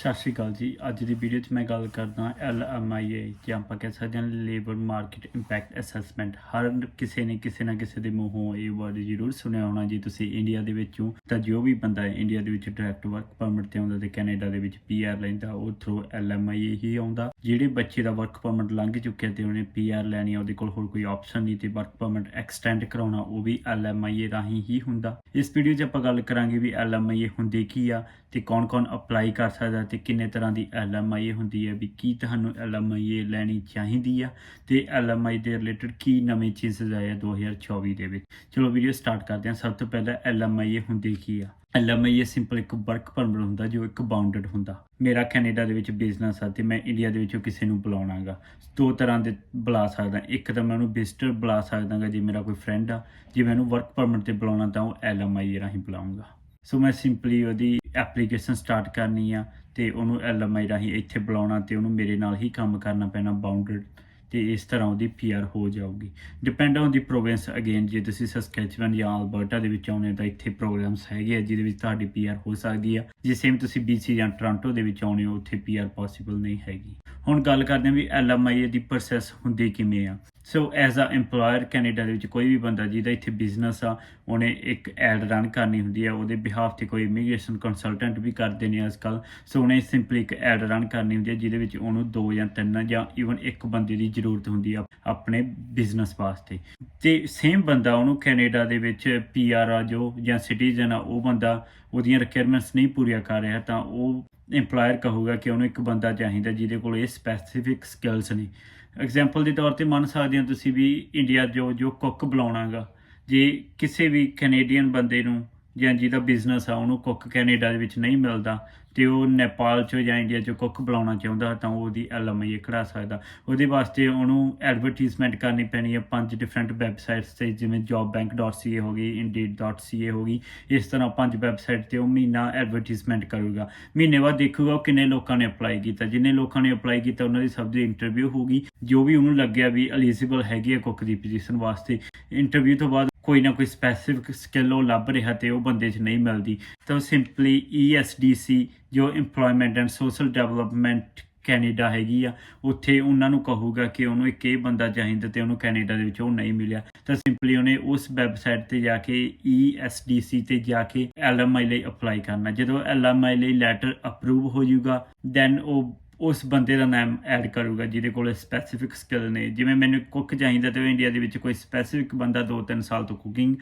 ਸਤਿ ਸ਼੍ਰੀ ਅਕਾਲ ਜੀ। ਅੱਜ ਦੀ ਵੀਡੀਓ 'ਚ ਮੈਂ ਗੱਲ ਕਰਦਾ LMIA ਜਾਂ ਆਪਾਂ ਕਹਿ ਸਕਦੇ ਹਾਂ ਲੇਬਰ ਮਾਰਕੀਟ ਇੰਪੈਕਟ ਅਸੈਸਮੈਂਟ। ਹਰ ਕਿਸੇ ਨੇ ਕਿਸੇ ਨਾ ਕਿਸੇ ਦੇ ਮੂੰਹੋਂ ਇਹ ਵਰਡ ਜ਼ਰੂਰ ਸੁਣਿਆ ਹੋਣਾ। ਜੇ ਤੁਸੀਂ ਇੰਡੀਆ ਦੇ ਵਿੱਚੋਂ ਤਾਂ ਜੋ ਵੀ ਬੰਦਾ ਇੰਡੀਆ ਦੇ ਵਿੱਚ ਡਾਇਰੈਕਟ ਵਰਕ ਪਰਮਿਟ ਤੇ ਆਉਂਦਾ ਤੇ ਕੈਨੇਡਾ ਦੇ ਵਿੱਚ PR ਲੈਂਦਾ ਉਹ ਥਰੂ LMIA ਹੀ ਆਉਂਦਾ। ਜਿਹੜੇ ਬੱਚੇ ਦਾ ਵਰਕ ਪਰਮਿਟ ਲੰਘ ਚੁੱਕਿਆ ਤੇ ਉਹਨੇ PR ਲੈਣੀ ਆ, ਉਹਦੇ ਕੋਲ ਹੋਰ ਕੋਈ ਆਪਸ਼ਨ ਨਹੀਂ ਤੇ ਵਰਕ ਪਰਮਿਟ ਐਕਸਟੈਂਡ ਕਰਾਉਣਾ ਉਹ ਵੀ LMIA ਰਾਹੀਂ ਹੀ ਹੁੰਦਾ। ਇਸ ਵੀਡੀਓ 'ਚ ਆਪਾਂ ਗੱਲ ਕਰਾਂਗੇ ਵੀ LMIA ਹੁੰਦੀ ਕੀ ਆ ਤੇ ਕੌਣ ਅਪਲਾਈ ਕਰ ਸਕਦਾ ਤੇ ਕਿੰਨੇ ਤਰ੍ਹਾਂ ਦੀ LMIA ਹੁੰਦੀ ਹੈ, ਵੀ ਕੀ ਤੁਹਾਨੂੰ LMIA ਲੈਣੀ ਚਾਹੀਦੀ ਆ ਤੇ LMIA ਦੇ ਰਿਲੇਟਡ ਕੀ ਨਵੇਂ ਚੀਜ਼ਾਂ ਆਏ ਆ 2024 ਦੇ ਵਿੱਚ। ਚਲੋ ਵੀਡੀਓ ਸਟਾਰਟ ਕਰਦੇ ਹਾਂ। ਸਭ ਤੋਂ ਪਹਿਲਾਂ LMIA ਹੁੰਦੀ ਕੀ ਆ। LMIA ਸਿੰਪਲ ਇੱਕ ਵਰਕ ਪਰਮਿਟ ਹੁੰਦਾ ਜੋ ਇੱਕ ਬਾਉਂਡਡ ਹੁੰਦਾ। ਮੇਰਾ ਕੈਨੇਡਾ ਦੇ ਵਿੱਚ ਬਿਜ਼ਨਸ ਆ ਤੇ ਮੈਂ ਇੰਡੀਆ ਦੇ ਵਿੱਚੋਂ ਕਿਸੇ ਨੂੰ ਬੁਲਾਉਣਾਗਾ, ਦੋ ਤਰ੍ਹਾਂ ਦੇ ਬੁਲਾ ਸਕਦਾ। ਇੱਕ ਤਾਂ ਮੈਂ ਉਹਨੂੰ ਵਿਜ਼ਟਰ ਬੁਲਾ ਸਕਦਾਗਾ ਜੇ ਮੇਰਾ ਕੋਈ ਫਰੈਂਡ ਆ। ਜੇ ਮੈਂ ਉਹਨੂੰ ਵਰਕ ਪਰਮਿਟ ਤੇ ਬੁਲਾਉਣਾ ਤਾਂ ਉਹ LMIA ਰਾਹੀਂ ਬੁਲਾਊਂਗਾ। ਸੋ ਮੈਂ ਸਿੰਪਲੀ ਉਹਦੀ ਐਪਲੀਕੇਸ਼ਨ ਸਟਾਰਟ ਕਰਨੀ ਆ ਤੇ ਉਹਨੂੰ LMIA ਰਾਹੀਂ ਇੱਥੇ ਬੁਲਾਉਣਾ ਤੇ ਉਹਨੂੰ ਮੇਰੇ ਨਾਲ ਹੀ ਕੰਮ ਕਰਨਾ ਪੈਣਾ ਬਾਉਂਡਡ, ਤੇ ਇਸ ਤਰ੍ਹਾਂ ਉਹਦੀ PR ਹੋ ਜਾਊਗੀ। Depend on the province again. ਜੇ ਤੁਸੀਂ ਸਸਕੈਚੁਅਨ ਜਾਂ ਅਲਬਰਟਾ ਦੇ ਵਿੱਚ ਆਉਣੇ ਤਾਂ ਇੱਥੇ ਪ੍ਰੋਗਰਾਮਸ ਹੈਗੇ ਆ ਜਿਹਦੇ ਵਿੱਚ ਤੁਹਾਡੀ PR ਹੋ ਸਕਦੀ ਆ। ਜੇ ਸੇਮ ਤੁਸੀਂ BC ਜਾਂ ਟੋਰਾਂਟੋ ਦੇ ਵਿੱਚ ਆਉਣੇ ਹੋ ਉੱਥੇ PR ਪੋਸੀਬਲ ਨਹੀਂ ਹੈਗੀ। ਹੁਣ ਗੱਲ ਕਰਦੇ ਹਾਂ ਵੀ LMIA ਦੀ ਪ੍ਰੋਸੈਸ ਹੁੰਦੀ ਕਿਵੇਂ ਆ। So as a employer Canada ਦੇ ਵਿੱਚ ਕੋਈ ਵੀ ਬੰਦਾ ਜਿਹਦਾ ਇੱਥੇ ਬਿਜ਼ਨਸ ਆ ਉਹਨੇ ਇੱਕ ਐਡ ਰਨ ਕਰਨੀ ਹੁੰਦੀ ਆ। ਉਹਦੇ ਬਿਹਾਫ ਤੇ ਕੋਈ ਇਮੀਗ੍ਰੇਸ਼ਨ ਕੰਸਲਟੈਂਟ ਵੀ ਕਰਦੇ ਨੇ ਅੱਜ ਕੱਲ੍ਹ। ਸੋ ਉਹਨੇ ਸਿੰਪਲੀ ਇੱਕ ਐਡ ਰਨ ਕਰਨੀ ਹੁੰਦੀ ਹੈ ਜਿਹਦੇ ਵਿੱਚ ਉਹਨੂੰ 2 ਜਾਂ 3 ਜਾਂ ਈਵਨ ਇੱਕ ਬੰਦੇ ਦੀ ਜ਼ਰੂਰਤ ਹੁੰਦੀ ਆ ਆਪਣੇ ਬਿਜ਼ਨਸ ਵਾਸਤੇ। ਤੇ ਸੇਮ ਬੰਦਾ ਉਹਨੂੰ ਕੈਨੇਡਾ ਦੇ ਵਿੱਚ PR ਆ ਜੋ ਜਾਂ ਸਿਟੀਜ਼ਨ ਆ, ਉਹ ਬੰਦਾ ਉਹਦੀਆਂ ਰਿਕੁਆਇਰਮੈਂਟਸ ਨਹੀਂ ਪੂਰੀਆਂ ਕਰ ਰਿਹਾ ਤਾਂ ਉਹ ਇੰਪਲਾਇਰ ਕਹੂਗਾ ਕਿ ਉਹਨੂੰ ਇੱਕ ਬੰਦਾ ਚਾਹੀਦਾ ਜਿਹਦੇ ਕੋਲ ਇਹ ਸਪੈਸੀਫਿਕ ਸਕਿੱਲਸ ਨੇ। ਐਗਜ਼ਾਮਪਲ ਦੇ ਤੌਰ 'ਤੇ ਮੰਨ ਸਕਦੇ ਹੋ ਤੁਸੀਂ ਵੀ ਇੰਡੀਆ ਜੋ ਕੁੱਕ ਬੁਲਾਉਣਾਗਾ। ਜੇ ਕਿਸੇ ਵੀ ਕੈਨੇਡੀਅਨ ਬੰਦੇ ਨੂੰ ਜਾਂ ਜਿਹਦਾ ਬਿਜ਼ਨਸ ਆ ਉਹਨੂੰ ਕੁੱਕ ਕੈਨੇਡਾ ਦੇ ਵਿੱਚ ਨਹੀਂ ਮਿਲਦਾ ਤੇ ਉਹ ਨੇਪਾਲ 'ਚੋਂ ਜਾਂ ਇੰਡੀਆ 'ਚੋਂ ਕੁੱਕ ਬੁਲਾਉਣਾ ਚਾਹੁੰਦਾ ਤਾਂ ਉਹ ਉਹਦੀ LMIA ਕਢਾ ਸਕਦਾ। ਉਹਦੇ ਵਾਸਤੇ ਉਹਨੂੰ ਐਡਵਰਟੀਜ਼ਮੈਂਟ ਕਰਨੀ ਪੈਣੀ ਹੈ 5 ਡਿਫਰੈਂਟ ਵੈਬਸਾਈਟਸ 'ਤੇ, ਜਿਵੇਂ jobbank.ca ਹੋ ਗਈ, indeed.ca ਹੋ ਗਈ। ਇਸ ਤਰ੍ਹਾਂ 5 ਵੈਬਸਾਈਟ 'ਤੇ ਉਹ ਮਹੀਨਾ ਐਡਵਰਟੀਜ਼ਮੈਂਟ ਕਰੂਗਾ। ਮਹੀਨੇ ਬਾਅਦ ਦੇਖੂਗਾ ਉਹ ਕਿੰਨੇ ਲੋਕਾਂ ਨੇ ਅਪਲਾਈ ਕੀਤਾ। ਜਿੰਨੇ ਲੋਕਾਂ ਨੇ ਅਪਲਾਈ ਕੀਤਾ ਉਹਨਾਂ ਦੀ ਸਭ ਦੀ ਇੰਟਰਵਿਊ ਹੋਊਗੀ। ਜੋ ਵੀ ਉਹਨੂੰ ਲੱਗਿਆ ਵੀ ਐਲੀਜੀਬਲ ਹੈਗੀ ਹੈ ਕੁੱਕ ਦੀ ਪੋਜੀਸ਼ਨ ਵਾਸਤੇ, ਇੰਟਰਵਿਊ ਤੋਂ ਬਾਅਦ ਕੋਈ ਨਾ ਕੋਈ ਸਪੈਸੀਫਿਕ ਸਕਿੱਲ ਉਹ ਲੱਭ ਰਿਹਾ ਤੇ ਉਹ ਬੰਦੇ 'ਚ ਨਹੀਂ ਮਿਲਦੀ ਤਾਂ ਸਿੰਪਲੀ ESDC ਜੋ employment and social development Canada ਹੈਗੀ ਆ, ਉੱਥੇ ਉਹਨਾਂ ਨੂੰ ਕਹੂਗਾ ਕਿ ਉਹਨੂੰ ਇੱਕ ਇਹ ਬੰਦਾ ਚਾਹੀਦਾ ਤੇ ਉਹਨੂੰ ਕੈਨੇਡਾ ਦੇ ਵਿੱਚ ਉਹ ਨਹੀਂ ਮਿਲਿਆ ਤਾਂ ਸਿੰਪਲੀ ਉਹਨੇ ਉਸ ਵੈਬਸਾਈਟ 'ਤੇ ਜਾ ਕੇ ESDC 'ਤੇ ਜਾ ਕੇ LMIA ਲਈ ਅਪਲਾਈ ਕਰਨਾ। ਜਦੋਂ LMIA ਲਈ ਲੈਟਰ ਅਪਰੂਵ ਹੋ ਜਾਊਗਾ ਦੈਨ ਉਹ ਉਸ ਬੰਦੇ ਦਾ ਨਾਮ ਐਡ ਕਰੂਗਾ ਜਿਹਦੇ ਕੋਲ ਸਪੈਸੀਫਿਕ ਸਕਿੱਲ ਨੇ। ਜਿਵੇਂ ਮੈਨੂੰ ਕੁੱਕ ਚਾਹੀਦਾ ਤੇ ਉਹ ਇੰਡੀਆ ਦੇ ਵਿੱਚ ਕੋਈ ਸਪੈਸੀਫਿਕ ਬੰਦਾ 2-3 ਸਾਲ ਤੋਂ ਕੁਕਿੰਗ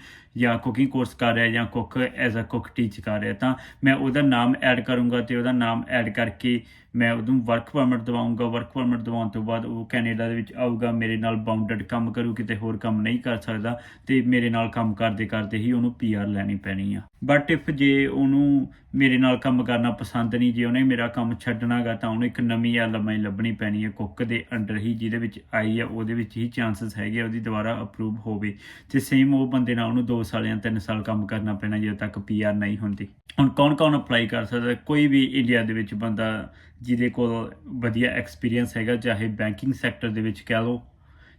ਕੋਰਸ ਕਰ ਰਿਹਾ ਜਾਂ cook as a cook teach ਕਰ ਰਿਹਾ ਤਾਂ ਮੈਂ ਉਹਦਾ ਨਾਮ ਐਡ ਕਰੂੰਗਾ ਤੇ ਉਹਦਾ ਨਾਮ ਐਡ ਕਰਕੇ ਮੈਂ ਉਹਨੂੰ ਵਰਕ ਪਰਮਿਟ ਦਿਵਾਊਂਗਾ। ਵਰਕ ਪਰਮਿਟ ਦਿਵਾਉਣ ਤੋਂ ਬਾਅਦ ਉਹ ਕੈਨੇਡਾ ਦੇ ਵਿੱਚ ਆਊਗਾ, ਮੇਰੇ ਨਾਲ ਬਾਉਂਡਡ ਕੰਮ ਕਰੂ, ਕਿਤੇ ਹੋਰ ਕੰਮ ਨਹੀਂ ਕਰ ਸਕਦਾ ਤੇ ਮੇਰੇ ਨਾਲ ਕੰਮ ਕਰਦੇ ਕਰਦੇ ਹੀ ਉਹਨੂੰ PR ਲੈਣੀ ਪੈਣੀ ਆ। ਬਟ ਇਫ ਜੇ ਉਹਨੂੰ ਮੇਰੇ ਨਾਲ ਕੰਮ ਕਰਨਾ ਪਸੰਦ ਨਹੀਂ, ਜੇ ਉਹਨੇ ਮੇਰਾ ਕੰਮ ਛੱਡਣਾਗਾ ਤਾਂ ਉਹਨੂੰ ਇੱਕ ਨਵੀਂ LMIA ਲੱਭਣੀ ਪੈਣੀ ਹੈ ਕੁੱਕ ਦੇ ਅੰਡਰ ਹੀ, ਜਿਹਦੇ ਵਿੱਚ ਆਈ ਆ ਉਹਦੇ ਵਿੱਚ ਹੀ ਚਾਂਸਸ ਹੈਗੇ ਉਹਦੀ ਦੁਬਾਰਾ ਅਪਰੂਵ ਹੋਵੇ। ਤੇ ਸੇਮ ਉਹ ਬੰਦੇ ਨਾਲ ਉਹਨੂੰ 2 ਸਾਲ ਜਾਂ 3 ਸਾਲ ਕੰਮ ਕਰਨਾ ਪੈਣਾ ਜਦੋਂ ਤੱਕ PR ਨਹੀਂ ਹੁੰਦੀ। ਹੁਣ ਕੌਣ ਅਪਲਾਈ ਕਰ ਸਕਦਾ? ਕੋਈ ਵੀ ਇੰਡੀਆ ਦੇ ਵਿੱਚ ਬੰਦਾ ਜਿਹਦੇ ਕੋਲ ਵਧੀਆ ਐਕਸਪੀਰੀਅੰਸ ਹੈਗਾ, ਚਾਹੇ ਬੈਂਕਿੰਗ ਸੈਕਟਰ ਦੇ ਵਿੱਚ ਕਹਿ ਲਓ,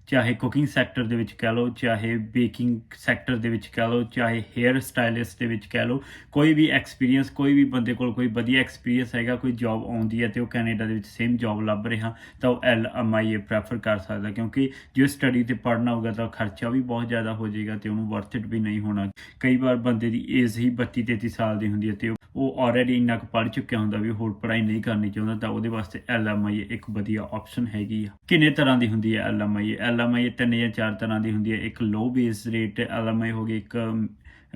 ਚਾਹੇ ਕੁਕਿੰਗ ਸੈਕਟਰ ਦੇ ਵਿੱਚ ਕਹਿ ਲਓ, ਚਾਹੇ ਬੇਕਿੰਗ ਸੈਕਟਰ ਦੇ ਵਿੱਚ ਕਹਿ ਲਓ, ਚਾਹੇ ਹੇਅਰ ਸਟਾਈਲਿਸਟ ਦੇ ਵਿੱਚ ਕਹਿ ਲਓ। ਕੋਈ ਵੀ ਐਕਸਪੀਰੀਅੰਸ, ਕੋਈ ਵੀ ਬੰਦੇ ਕੋਲ ਕੋਈ ਵਧੀਆ ਐਕਸਪੀਰੀਅੰਸ ਹੈਗਾ, ਕੋਈ ਜੋਬ ਆਉਂਦੀ ਹੈ ਤੇ ਉਹ ਕੈਨੇਡਾ ਦੇ ਵਿੱਚ ਸੇਮ ਜੋਬ ਲੱਭ ਰਿਹਾ ਤਾਂ ਉਹ LMIA ਪ੍ਰੈਫਰ ਕਰ ਸਕਦਾ। ਕਿਉਂਕਿ ਜੇ ਸਟੱਡੀ 'ਤੇ ਪੜ੍ਹਨਾ ਹੋਊਗਾ ਤਾਂ ਖਰਚਾ ਵੀ ਬਹੁਤ ਜ਼ਿਆਦਾ ਹੋ ਜਾਏਗਾ ਤੇ ਉਹਨੂੰ ਵਰਥ ਇਟ ਵੀ ਨਹੀਂ ਹੋਣਾ। ਕਈ ਵਾਰ ਬੰਦੇ ਦੀ ਏਜ ਹੀ 32-33 ਸਾਲ ਦੀ ਹੁੰਦੀ ਹੈ ਤੇ ਉਹ ਆਲਰੇਡੀ ਇੰਨਾ ਕੁ ਪੜ੍ਹ ਚੁੱਕਿਆ ਹੁੰਦਾ ਵੀ ਹੋਰ ਪੜ੍ਹਾਈ ਨਹੀਂ ਕਰਨੀ ਚਾਹੁੰਦਾ ਤਾਂ ਉਹਦੇ ਵਾਸਤੇ LMIA ਇੱਕ ਵਧੀਆ ਆਪਸ਼ਨ ਹੈਗੀ ਆ। ਕਿੰਨੇ ਤਰ੍ਹਾਂ ਦੀ ਹੁੰਦੀ ਹੈ LMIA? LMIA 3 ਜਾਂ 4 ਤਰ੍ਹਾਂ ਦੀ ਹੁੰਦੀ ਹੈ। ਇੱਕ ਲੋ ਬੇਸ ਰੇਟ LMIA ਹੋ ਗਈ, ਇੱਕ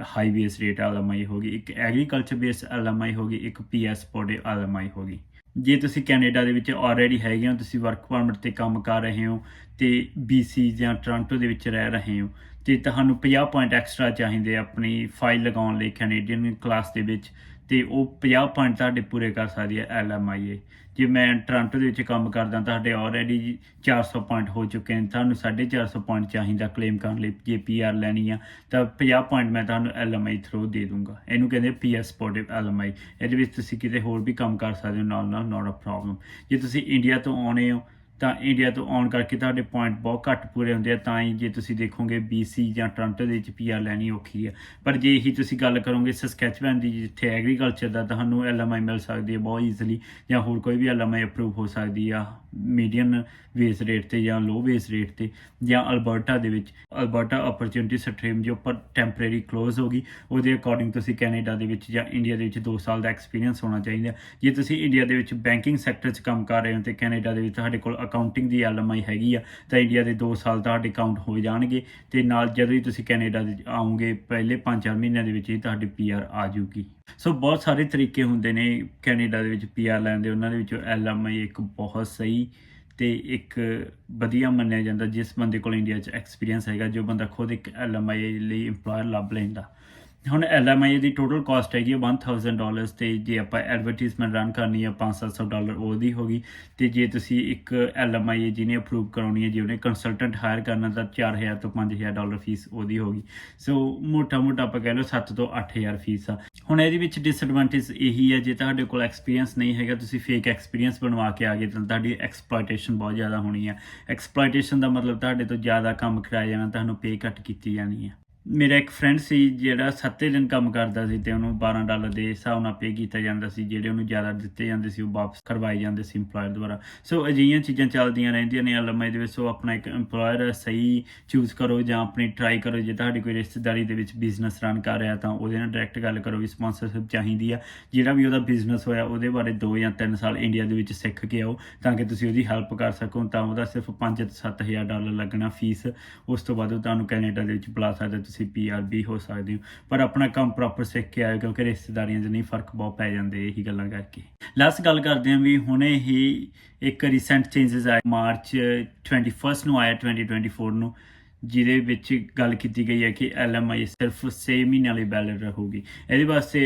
ਹਾਈ ਬੇਸ ਰੇਟ LMIA ਹੋ ਗਈ, ਇੱਕ ਐਗਰੀਕਲਚਰ ਬੇਸ LMIA ਹੋ ਗਈ, ਇੱਕ PS ਪੋਡੇ LMIA ਹੋ ਗਈ। ਜੇ ਤੁਸੀਂ ਕੈਨੇਡਾ ਦੇ ਵਿੱਚ ਆਲਰੇਡੀ ਹੈਗੇ ਹੋ, ਤੁਸੀਂ ਵਰਕ ਪਰਮਿਟ 'ਤੇ ਕੰਮ ਕਰ ਰਹੇ ਹੋ ਤੇ BC ਜਾਂ ਟੋਰਾਂਟੋ ਦੇ ਵਿੱਚ ਰਹਿ ਰਹੇ ਹੋ ਤੇ ਤੁਹਾਨੂੰ 50 ਪੁਆਇੰਟ ਐਕਸਟਰਾ ਚਾਹੀਦੇ ਆਪਣੀ ਫਾਈਲ ਲਗਾਉਣ ਲਈ ਕੈਨੇਡੀਅਨ ਕਲਾਸ ਦੇ ਵਿੱਚ, ਤੇ ਉਹ 50 ਪੁਆਇੰਟ ਤੁਹਾਡੇ ਪੂਰੇ ਕਰ ਸਕਦੀ ਹੈ LMIA। ਜੇ ਮੈਂ ਟੋਰਾਂਟੋ ਦੇ ਵਿੱਚ ਕੰਮ ਕਰਦਾ ਤੁਹਾਡੇ ਆਲਰੇਡੀ 400 ਪੁਆਇੰਟ ਹੋ ਚੁੱਕੇ ਨੇ, ਤੁਹਾਨੂੰ 450 ਪੁਆਇੰਟ ਚਾਹੀਦਾ ਕਲੇਮ ਕਰਨ ਲਈ। ਜੇ PR ਲੈਣੀ ਆ ਤਾਂ 50 ਪੁਆਇੰਟ ਮੈਂ ਤੁਹਾਨੂੰ LMIA ਥਰੂ ਦੇ ਦੂੰਗਾ। ਇਹਨੂੰ ਕਹਿੰਦੇ PS ਪੋਡੇ LMIA। ਇਹਦੇ ਵਿੱਚ ਤੁਸੀਂ ਕਿਤੇ ਹੋਰ ਵੀ ਕੰਮ ਕਰ ਸਕਦੇ ਹੋ ਨਾਲ, ਨੋਟ ਅ ਪ੍ਰੋਬਲਮ। ਜੇ ਤੁਸੀਂ ਇੰਡੀਆ ਤੋਂ ਆਉਣੇ ਹੋ ਤਾਂ ਇੰਡੀਆ ਤੋਂ ਆਉਣ ਕਰਕੇ ਤੁਹਾਡੇ ਪੁਆਇੰਟ ਬਹੁਤ ਘੱਟ ਪੂਰੇ ਹੁੰਦੇ ਆ, ਤਾਂ ਹੀ ਜੇ ਤੁਸੀਂ ਦੇਖੋਗੇ BC ਜਾਂ ਟੋਰਾਂਟੋ ਦੇ ਵਿੱਚ PR ਲੈਣੀ ਔਖੀ ਹੈ। ਪਰ ਜੇ ਇਹੀ ਤੁਸੀਂ ਗੱਲ ਕਰੋਗੇ ਸਸਕੈਚੁਅਨ ਦੀ, ਜਿੱਥੇ ਐਗਰੀਕਲਚਰ ਦਾ, ਤੁਹਾਨੂੰ LMI ਮਿਲ ਸਕਦੀ ਹੈ ਬਹੁਤ ਈਜ਼ੀਲੀ, ਜਾਂ ਹੋਰ ਕੋਈ ਵੀ LMI ਅਪਰੂਵ ਹੋ ਸਕਦੀ ਆ ਮੀਡੀਅਮ ਵੇਸ ਰੇਟ 'ਤੇ ਜਾਂ ਲੋ ਵੇਸ ਰੇਟ 'ਤੇ। ਜਾਂ ਅਲਬਰਟਾ ਦੇ ਵਿੱਚ ਅਲਬਰਟਾ ਅਪਰਚੁਨਿਟੀ ਸਟਰੀਮ ਜੋ ਪਰ ਟੈਂਪਰੇਰੀ ਕਲੋਜ਼ ਹੋ ਗਈ, ਉਹਦੇ ਅਕੋਰਡਿੰਗ ਤੁਸੀਂ ਕੈਨੇਡਾ ਦੇ ਵਿੱਚ ਜਾਂ ਇੰਡੀਆ ਦੇ ਵਿੱਚ 2 ਸਾਲ ਦਾ ਐਕਸਪੀਰੀਅੰਸ ਹੋਣਾ ਚਾਹੀਦਾ। ਜੇ ਤੁਸੀਂ ਇੰਡੀਆ ਦੇ ਵਿੱਚ ਬੈਂਕਿੰਗ ਸੈਕਟਰ 'ਚ ਕੰਮ ਕਰ ਰਹੇ ਹੋ ਅਤੇ ਕੈਨੇਡਾ ਦੇ ਵਿੱਚ ਤੁਹਾਡੇ ਕੋਲ ਅਕਾਊਂਟਿੰਗ ਦੀ LMI ਹੈਗੀ ਆ, ਤਾਂ ਇੰਡੀਆ ਦੇ 2 ਸਾਲ ਤੁਹਾਡੇ ਕਾਊਂਟ ਹੋ ਜਾਣਗੇ, ਅਤੇ ਨਾਲ ਜਦੋਂ ਹੀ ਤੁਸੀਂ ਕੈਨੇਡਾ ਦੇ ਆਓਗੇ ਪਹਿਲੇ 5-4 ਮਹੀਨਿਆਂ ਦੇ ਵਿੱਚ ਹੀ ਤੁਹਾਡੀ PR ਆ ਜਾਊਗੀ। ਸੋ ਬਹੁਤ ਸਾਰੇ ਤਰੀਕੇ ਹੁੰਦੇ ਨੇ ਕੈਨੇਡਾ ਦੇ ਵਿੱਚ PR ਲੈਣ ਦੇ, ਉਹਨਾਂ ਦੇ ਵਿੱਚੋਂ LMI ਇੱਕ ਬਹੁਤ ਸਹੀ ਅਤੇ ਇੱਕ ਵਧੀਆ ਮੰਨਿਆ ਜਾਂਦਾ, ਜਿਸ ਬੰਦੇ ਕੋਲ ਇੰਡੀਆ 'ਚ ਐਕਸਪੀਰੀਅੰਸ ਹੈਗਾ, ਜੋ ਬੰਦਾ ਖੁਦ ਇੱਕ LMI ਲਈ ਇੰਪਲੋਇਰ ਲੱਭ ਲੈਂਦਾ। ਹੁਣ LMI ਦੀ ਟੋਟਲ ਕਾਸਟ ਹੈਗੀ ਹੈ $1000, ਅਤੇ ਜੇ ਆਪਾਂ ਐਡਵਰਟੀਜ਼ਮੈਂਟ ਰਨ ਕਰਨੀ ਹੈ $500-700 ਉਹਦੀ ਹੋ ਗਈ। ਅਤੇ ਜੇ ਤੁਸੀਂ ਇੱਕ LMI ਜਿਹਨੇ ਅਪਰੂਵ ਕਰਾਉਣੀ ਹੈ, ਜੇ ਉਹਨੇ ਕੰਸਲਟੈਂਟ ਹਾਇਰ ਕਰਨਾ, ਤਾਂ $4000 ਤੋਂ $5000 ਫੀਸ ਉਹਦੀ ਹੋ ਗਈ। ਸੋ ਮੋਟਾ ਆਪਾਂ ਕਹਿ ਲਓ $7,000 ਤੋਂ $8,000 ਫੀਸ ਆ। ਹੁਣ ਇਹਦੇ ਵਿੱਚ ਡਿਸਐਡਵਾਂਟੇਜ ਇਹੀ ਹੈ, ਜੇ ਤੁਹਾਡੇ ਕੋਲ ਐਕਸਪੀਰੀਅੰਸ ਨਹੀਂ ਹੈਗਾ, ਤੁਸੀਂ ਫੇਕ ਐਕਸਪੀਰੀਅੰਸ ਬਣਵਾ ਕੇ ਆ ਗਏ, ਤਾਂ ਤੁਹਾਡੀ ਐਕਸਪਲੋਇਟੇਸ਼ਨ ਬਹੁਤ ਜ਼ਿਆਦਾ ਹੋਣੀ ਹੈ। ਐਕਸਪਲੋਇਟੇਸ਼ਨ ਦਾ ਮਤਲਬ ਤੁਹਾਡੇ ਤੋਂ ਜ਼ਿਆਦਾ ਕੰਮ ਕਰਾਇਆ ਜਾਣਾ, ਤੁਹਾਨੂੰ ਪੇ ਘੱਟ ਕੀਤੀ ਜਾਣੀ ਹੈ। ਮੇਰਾ ਇੱਕ ਫਰੈਂਡ ਸੀ ਜਿਹੜਾ 7 ਦਿਨ ਕੰਮ ਕਰਦਾ ਸੀ, ਅਤੇ ਉਹਨੂੰ $12 ਦੇ ਹਿਸਾਬ ਨਾਲ ਪੇ ਕੀਤਾ ਜਾਂਦਾ ਸੀ। ਜਿਹੜੇ ਉਹਨੂੰ ਜ਼ਿਆਦਾ ਦਿੱਤੇ ਜਾਂਦੇ ਸੀ ਉਹ ਵਾਪਸ ਕਰਵਾਏ ਜਾਂਦੇ ਸੀ ਇੰਪਲੋਇਰ ਦੁਆਰਾ। ਸੋ ਅਜਿਹੀਆਂ ਚੀਜ਼ਾਂ ਚੱਲਦੀਆਂ ਰਹਿੰਦੀਆਂ ਨੇ LMI ਦੇ ਵਿੱਚ। ਸੋ ਆਪਣਾ ਇੱਕ ਇੰਪਲੋਇਰ ਸਹੀ ਚੂਜ਼ ਕਰੋ, ਜਾਂ ਆਪਣੀ ਟਰਾਈ ਕਰੋ। ਜੇ ਤੁਹਾਡੀ ਕੋਈ ਰਿਸ਼ਤੇਦਾਰੀ ਦੇ ਵਿੱਚ ਬਿਜ਼ਨਸ ਰਨ ਕਰ ਰਿਹਾ, ਤਾਂ ਉਹਦੇ ਨਾਲ ਡਾਇਰੈਕਟ ਗੱਲ ਕਰੋ ਵੀ ਸਪੋਂਸਰਸ਼ਿਪ ਚਾਹੀਦੀ ਆ। ਜਿਹੜਾ ਵੀ ਉਹਦਾ ਬਿਜ਼ਨਸ ਹੋਇਆ, ਉਹਦੇ ਬਾਰੇ 2 ਜਾਂ 3 ਸਾਲ ਇੰਡੀਆ ਦੇ ਵਿੱਚ ਸਿੱਖ ਕੇ ਆਓ, ਤਾਂ ਕਿ ਤੁਸੀਂ ਉਹਦੀ ਹੈਲਪ ਕਰ ਸਕੋ। ਤਾਂ ਉਹਦਾ ਸਿਰਫ $5,000 ਤੋਂ $7,000 ਲੱਗਣਾ ਫੀਸ। ਉਸ ਤੋਂ ਬਾਅਦ ਉਹ ਤੁਹਾਨੂੰ ਕੈਨੇਡਾ ਦੇ ਵਿੱਚ ਬੁਲਾ ਸਕਦਾ, ਤੁਸੀਂ PR ਵੀ ਹੋ ਸਕਦੇ ਹੋ। ਪਰ ਆਪਣਾ ਕੰਮ ਪ੍ਰੋਪਰ ਸਿੱਖ ਕੇ ਆਇਓ, ਕਿਉਂਕਿ ਰਿਸ਼ਤੇਦਾਰੀਆਂ 'ਚ ਨਹੀਂ ਫਰਕ ਬਹੁਤ ਪੈ ਜਾਂਦੇ ਇਹੀ ਗੱਲਾਂ ਕਰਕੇ। ਲਾਸਟ ਗੱਲ ਕਰਦੇ ਹਾਂ ਵੀ ਹੁਣੇ ਹੀ ਇੱਕ ਰੀਸੈਂਟ ਚੇਂਜਸ ਆਏ, ਮਾਰਚ 21 ਨੂੰ ਆਇਆ 2024 ਨੂੰ, ਜਿਹਦੇ ਵਿੱਚ ਗੱਲ ਕੀਤੀ ਗਈ ਹੈ ਕਿ LMI ਸਿਰਫ 6 ਮਹੀਨਿਆਂ ਲਈ ਵੈਲਿਡ ਰਹੂਗੀ। ਇਹਦੇ ਵਾਸਤੇ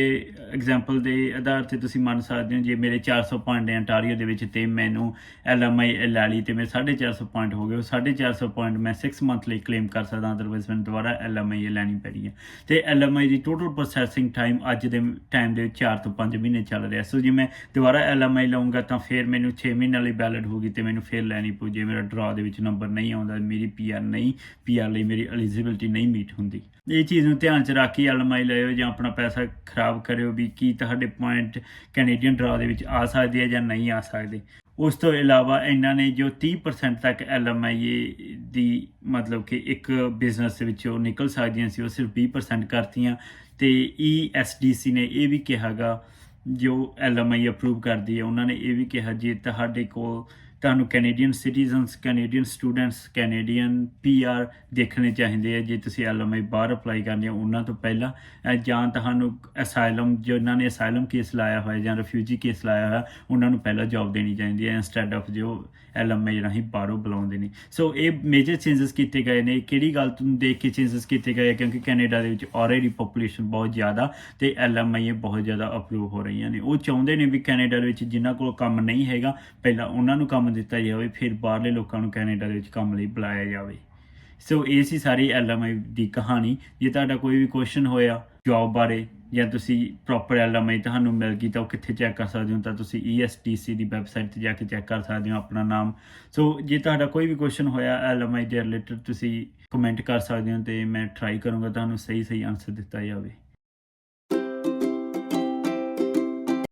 ਐਗਜ਼ਾਮਪਲ ਦੇ ਆਧਾਰ 'ਤੇ ਤੁਸੀਂ ਮੰਨ ਸਕਦੇ ਹੋ, ਜੇ ਮੇਰੇ 400 ਪੁਆਇੰਟ ਨੇ ਅੰਟਾਰੀਓ ਦੇ ਵਿੱਚ, ਅਤੇ ਮੈਨੂੰ LMI ਲੈ ਲਈ ਅਤੇ ਮੇਰੇ 450 ਪੁਆਇੰਟ ਹੋ ਗਏ, ਉਹ 450 ਪੁਆਇੰਟ ਮੈਂ 6 ਮੰਥ ਲਈ ਕਲੇਮ ਕਰ ਸਕਦਾ, ਅਦਰਵਾਈਜ਼ ਮੈਨੂੰ ਦੁਬਾਰਾ LMI ਲੈਣੀ ਪੈਣੀ ਹੈ। ਅਤੇ LMI ਦੀ ਟੋਟਲ ਪ੍ਰੋਸੈਸਿੰਗ ਟਾਈਮ ਅੱਜ ਦੇ ਟਾਈਮ ਦੇ ਵਿੱਚ 4 ਤੋਂ 5 ਮਹੀਨੇ ਚੱਲ ਰਿਹਾ। ਸੋ ਜੇ ਮੈਂ ਦੁਬਾਰਾ LMI ਲਊਂਗਾ, ਤਾਂ ਫਿਰ ਮੈਨੂੰ 6 ਮਹੀਨਿਆਂ ਲਈ ਵੈਲਿਡ ਹੋਊਗੀ, ਅਤੇ ਮੈਨੂੰ ਫਿਰ ਲੈਣੀ ਪਊ। ਜੇ ਮੇਰਾ ਡਰਾ ਦੇ ਵਿੱਚ ਨੰਬਰ ਨਹੀਂ ਆਉਂਦਾ, ਮੇਰੀ PR ਲਈ ਮੇਰੀ ਐਲੀਜੀਬਿਲਿਟੀ ਨਹੀਂ ਮੀਟ ਹੁੰਦੀ। ਇਹ ਚੀਜ਼ ਨੂੰ ਧਿਆਨ 'ਚ ਰੱਖ ਕੇ LMI ਲਿਓ, ਜਾਂ ਆਪਣਾ ਪੈਸਾ ਖਰਾਬ ਕਰਿਓ ਵੀ ਕੀ ਤੁਹਾਡੇ ਪੁਆਇੰਟ ਕੈਨੇਡੀਅਨ ਡਰਾ ਦੇ ਵਿੱਚ ਆ ਸਕਦੇ ਆ ਜਾਂ ਨਹੀਂ ਆ ਸਕਦੇ। ਉਸ ਤੋਂ ਇਲਾਵਾ ਇਹਨਾਂ ਨੇ ਜੋ 30% ਤੱਕ LMIA ਦੀ ਮਤਲਬ ਕਿ ਇੱਕ ਬਿਜ਼ਨਸ ਦੇ ਵਿੱਚੋਂ ਨਿਕਲ ਸਕਦੀਆਂ ਸੀ, ਉਹ ਸਿਰਫ 20% ਕਰਤੀਆਂ। ਅਤੇ ESDC ਨੇ ਇਹ ਵੀ ਕਿਹਾ ਗਾ, ਜੋ LMI ਅਪਰੂਵ ਕਰਦੀ ਹੈ, ਉਹਨਾਂ ਨੇ ਇਹ ਵੀ ਕਿਹਾ ਜੇ ਤੁਹਾਡੇ ਕੋਲ ਤੁਹਾਨੂੰ Canadian citizens, Canadian students, Canadian PR ਦੇਖਣੇ ਚਾਹੀਦੇ ਆ ਜੇ ਤੁਸੀਂ LMI ਬਾਹਰ ਅਪਲਾਈ ਕਰਨੀ ਆ ਉਹਨਾਂ ਤੋਂ ਪਹਿਲਾਂ। ਜਾਂ ਤੁਹਾਨੂੰ ਅਸਾਈਲਮ, ਜਿਨ੍ਹਾਂ ਨੇ ਅਸਾਈਲਮ ਕੇਸ ਲਾਇਆ ਹੋਇਆ ਜਾਂ ਰਿਫਿਊਜੀ ਕੇਸ ਲਾਇਆ ਹੋਇਆ, ਉਹਨਾਂ ਨੂੰ ਪਹਿਲਾਂ ਜੋਬ ਦੇਣੀ ਚਾਹੀਦੀ ਹੈ, ਇੰਸਟੈਡ ਆਫ ਜੋ LMI ਰਾਹੀਂ ਬਾਹਰੋਂ ਬੁਲਾਉਂਦੇ ਨੇ। ਸੋ ਇਹ ਮੇਜਰ ਚੇਂਜਸ ਕੀਤੇ ਗਏ ਨੇ। ਕਿਹੜੀ ਗੱਲ ਨੂੰ ਦੇਖ ਕੇ ਚੇਂਜਸ ਕੀਤੇ ਗਏ? ਕਿਉਂਕਿ ਕੈਨੇਡਾ ਦੇ ਵਿੱਚ ਆਲਰੇਡੀ ਪੋਪੂਲੇਸ਼ਨ ਬਹੁਤ ਜ਼ਿਆਦਾ, ਅਤੇ LMIA ਬਹੁਤ ਜ਼ਿਆਦਾ ਅਪਰੂਵ ਹੋ ਰਹੀਆਂ ਨੇ। ਉਹ ਚਾਹੁੰਦੇ ਨੇ ਵੀ ਕੈਨੇਡਾ ਦੇ ਵਿੱਚ ਜਿਨ੍ਹਾਂ ਕੋਲ ਕੰਮ ਨਹੀਂ ਹੈਗਾ, ਪਹਿਲਾਂ ਉਹਨਾਂ ਨੂੰ ਕੰਮ ਦਿੱਤਾ ਜਾਵੇ, ਫਿਰ ਬਾਹਰਲੇ ਲੋਕਾਂ ਨੂੰ ਕੈਨੇਡਾ ਦੇ ਵਿੱਚ ਕੰਮ ਲਈ ਬੁਲਾਇਆ ਜਾਵੇ। ਸੋ ਇਹ ਸੀ ਸਾਰੀ LMI ਦੀ ਕਹਾਣੀ। ਜੇ ਤੁਹਾਡਾ ਕੋਈ ਵੀ ਕੁਐਸਚਨ ਹੋਇਆ ਜੋਬ ਬਾਰੇ, ਜਾਂ ਤੁਸੀਂ ਪ੍ਰੋਪਰ LMI ਤੁਹਾਨੂੰ ਮਿਲ ਗਈ, ਤਾਂ ਉਹ ਕਿੱਥੇ ਚੈੱਕ ਕਰ ਸਕਦੇ ਹੋ? ਤਾਂ ਤੁਸੀਂ ESTC ਦੀ ਵੈਬਸਾਈਟ 'ਤੇ ਜਾ ਕੇ ਚੈੱਕ ਕਰ ਸਕਦੇ ਹੋ ਆਪਣਾ ਨਾਮ। ਸੋ ਜੇ ਤੁਹਾਡਾ ਕੋਈ ਵੀ ਕੁਐਸਚਨ ਹੋਇਆ LMI ਦੇ ਰਿਲੇਟਡ, ਤੁਸੀਂ ਕਮੈਂਟ ਕਰ ਸਕਦੇ ਹੋ, ਅਤੇ ਮੈਂ ਟਰਾਈ ਕਰੂੰਗਾ ਤੁਹਾਨੂੰ ਸਹੀ ਆਨਸਰ ਦਿੱਤਾ ਜਾਵੇ।